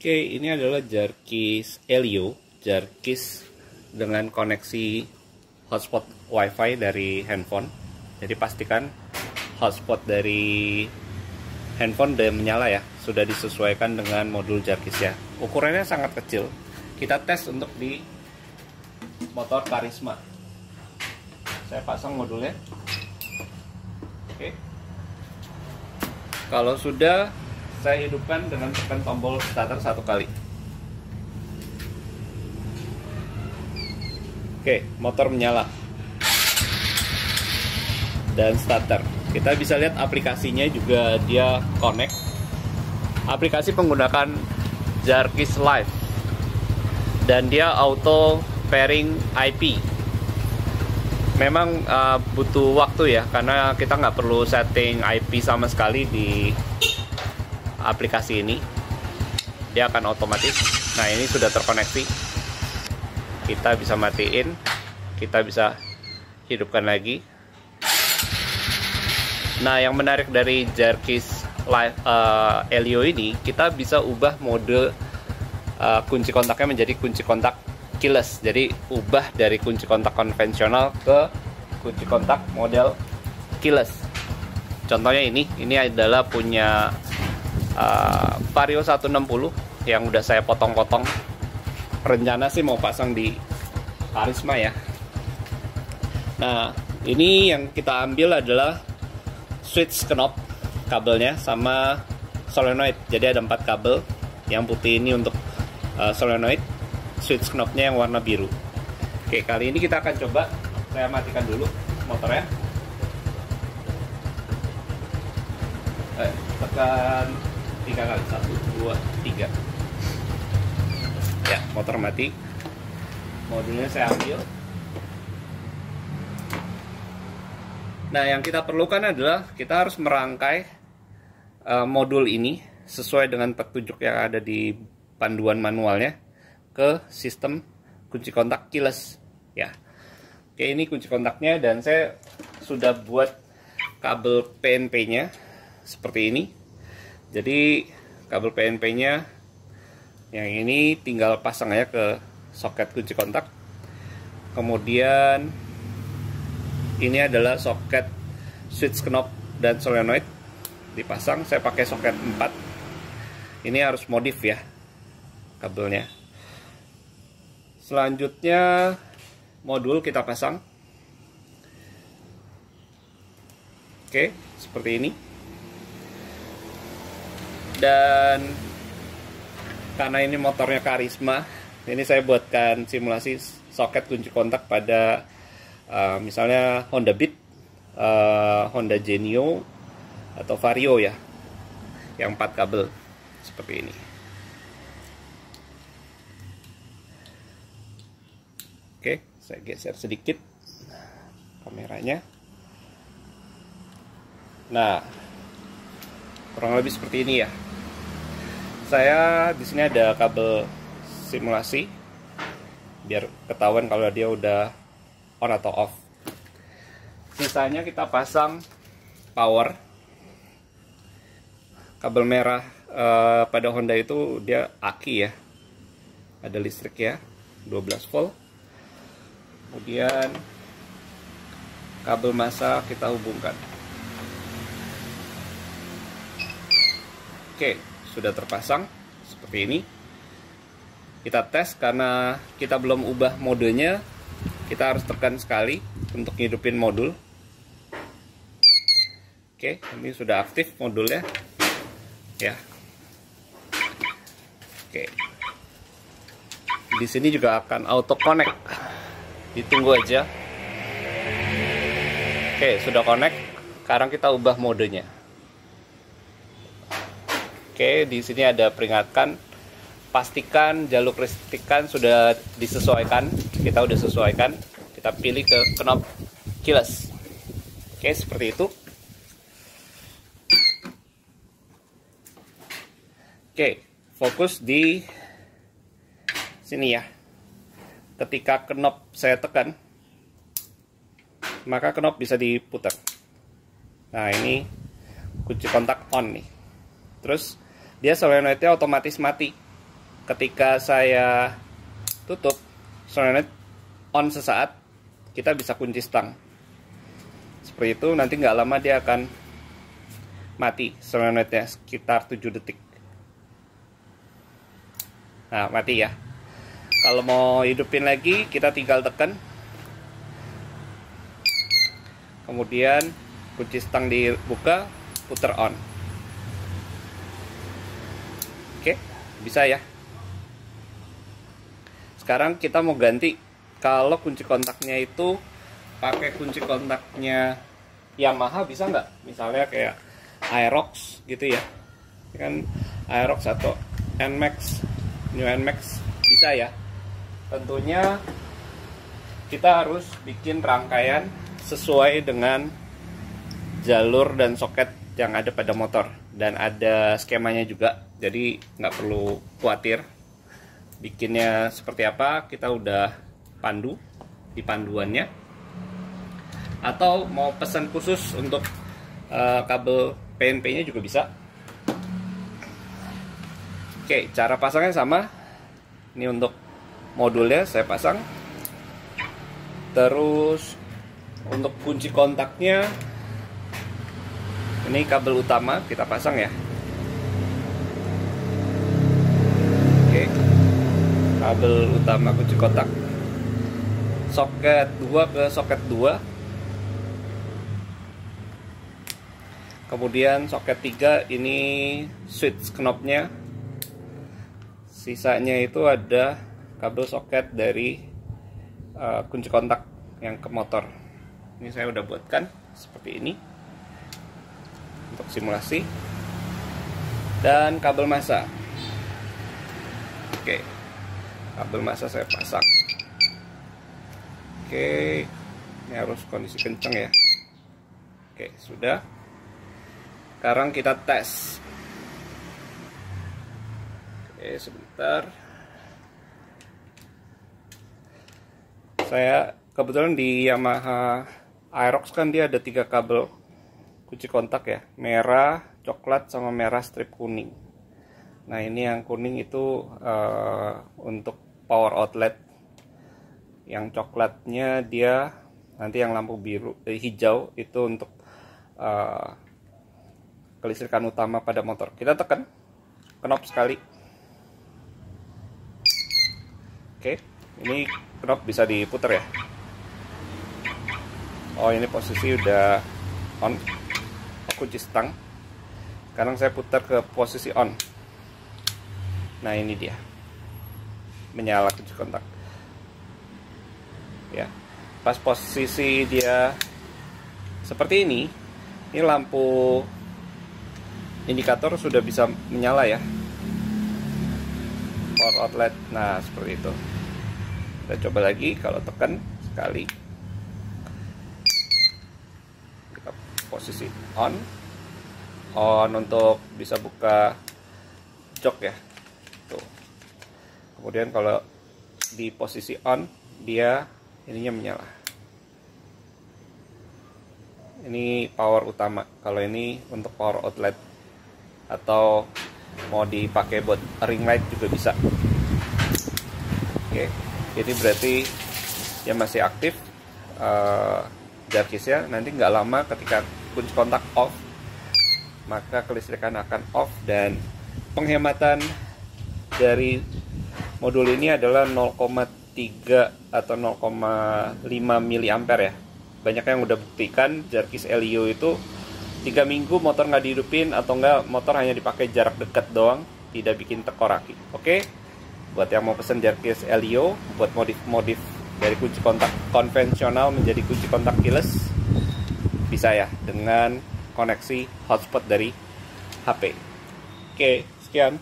Oke, ini adalah jarkis Elio, jarkis dengan koneksi hotspot WiFi dari handphone. Jadi pastikan hotspot dari handphone udah menyala ya, sudah disesuaikan dengan modul jarkisnya. Ukurannya sangat kecil. Kita tes untuk di motor Karisma. Saya pasang modulnya. Oke. Kalau sudah, saya hidupkan dengan tekan tombol starter satu kali. Oke, motor menyala dan starter. Kita bisa lihat aplikasinya juga, dia connect. Aplikasi menggunakan Jarkis Live dan dia auto pairing IP. Memang butuh waktu ya, karena kita nggak perlu setting IP sama sekali di aplikasi ini. Dia akan otomatis. Nah, ini sudah terkoneksi. Kita bisa matiin, kita bisa hidupkan lagi. Nah, yang menarik dari Jarkis Live Elio ini, kita bisa ubah mode kunci kontaknya menjadi kunci kontak keyless. Jadi ubah dari kunci kontak konvensional ke kunci kontak model keyless. Contohnya ini adalah punya Vario 160 yang udah saya potong-potong. Rencana sih mau pasang di Karisma ya. Nah, ini yang kita ambil adalah switch knob kabelnya sama solenoid. Jadi ada 4 kabel. Yang putih ini untuk solenoid, switch knobnya yang warna biru. Oke, kali ini kita akan coba. Saya matikan dulu motornya. Tekan 3 kali, 1, 2, 3. Ya, motor mati. Modulnya saya ambil. Nah, yang kita perlukan adalah kita harus merangkai modul ini sesuai dengan petunjuk yang ada di panduan manualnya ke sistem kunci kontak keyless ya. Oke, ini kunci kontaknya dan saya sudah buat kabel PNP-nya seperti ini. Jadi kabel PNP-nya yang ini tinggal pasang aja ke soket kunci kontak. Kemudian ini adalah soket switch knob dan solenoid dipasang. Saya pakai soket 4. Ini harus modif ya kabelnya. Selanjutnya modul kita pasang. Oke, seperti ini. Dan karena ini motornya Karisma, ini saya buatkan simulasi soket kunci kontak pada misalnya Honda Beat, Honda Genio, atau Vario ya, yang 4 kabel seperti ini. Oke, saya geser sedikit kameranya. Nah, kurang lebih seperti ini ya. Saya di sini ada kabel simulasi biar ketahuan kalau dia udah on atau off. Sisanya kita pasang power. Kabel merah pada Honda itu dia aki ya. Ada listrik ya, 12 volt. Kemudian kabel massa kita hubungkan. Oke, sudah terpasang seperti ini. Kita tes karena kita belum ubah modenya. Kita harus tekan sekali untuk hidupin modul. Oke, ini sudah aktif modulnya. Ya. Oke. Di sini juga akan auto connect. Ditunggu aja. Oke, sudah connect. Sekarang kita ubah modenya. Oke, di sini ada peringatkan. Pastikan jalur listrikan sudah disesuaikan. Kita udah sesuaikan. Kita pilih ke knob keyless. Oke, seperti itu. Oke, fokus di sini ya. Ketika knob saya tekan, maka knob bisa diputar. Nah, ini kunci kontak on nih. Terus dia solenoidnya otomatis mati. ketika saya tutup solenoid on sesaat, kita bisa kunci stang seperti itu. Nanti nggak lama dia akan mati solenoidnya, sekitar 7 detik. Nah, mati ya. Kalau mau hidupin lagi, kita tinggal tekan, kemudian kunci stang dibuka, puter on. Oke, bisa ya. Sekarang kita mau ganti. Kalau kunci kontaknya itu pakai kunci kontaknya Yamaha, bisa nggak? Misalnya kayak Aerox gitu ya, kan Aerox atau NMAX, New NMAX, bisa ya. Tentunya kita harus bikin rangkaian sesuai dengan jalur dan soket yang ada pada motor, dan ada skemanya juga, jadi nggak perlu khawatir bikinnya seperti apa. Kita udah pandu di panduannya, atau mau pesan khusus untuk kabel PNP nya juga bisa. Oke, cara pasangnya sama. Ini untuk modulnya saya pasang. Terus untuk kunci kontaknya, ini kabel utama kita pasang ya. Oke, kabel utama kunci kontak, soket 2 ke soket 2. Kemudian soket 3 ini switch knobnya. Sisanya itu ada kabel soket dari kunci kontak yang ke motor. Ini saya udah buatkan seperti ini untuk simulasi. Dan kabel massa. Oke, kabel massa saya pasang. Oke, ini harus kondisi kencang ya. Oke, sudah. Sekarang kita tes. Oke, sebentar. Saya kebetulan di Yamaha Aerox kan dia ada 3 kabel kunci kontak ya, merah, coklat, sama merah strip kuning. Nah, ini yang kuning itu untuk power outlet. Yang coklatnya dia nanti yang lampu biru, hijau itu untuk kelistrikan utama pada motor. Kita tekan knob sekali. Oke, ini knob bisa diputar ya. Oh, ini posisi udah on. Kunci stang. Sekarang saya putar ke posisi on. Nah, ini dia, menyala kunci kontak ya. Pas posisi dia seperti ini lampu indikator sudah bisa menyala ya, power outlet. Nah, seperti itu. Kita coba lagi, kalau tekan sekali, kita posisi on untuk bisa buka jok ya. Tuh. Kemudian kalau di posisi on, dia ininya menyala. Ini power utama. Kalau ini untuk power outlet, atau mau dipakai buat ring light juga bisa. Oke, jadi berarti dia masih aktif jarkisnya. Nanti nggak lama ketika kunci kontak off, maka kelistrikan akan off, dan penghematan dari modul ini adalah 0,3 atau 0,5 miliampere ya. Banyak yang udah buktikan jarkis Elio itu 3 minggu motor nggak dihidupin, atau enggak motor hanya dipakai jarak dekat doang, tidak bikin tekor aki. Oke, buat yang mau pesen jarkis Elio buat modif-modif dari kunci kontak konvensional menjadi kunci kontak keyless, bisa ya dengan koneksi hotspot dari HP. Oke, sekian.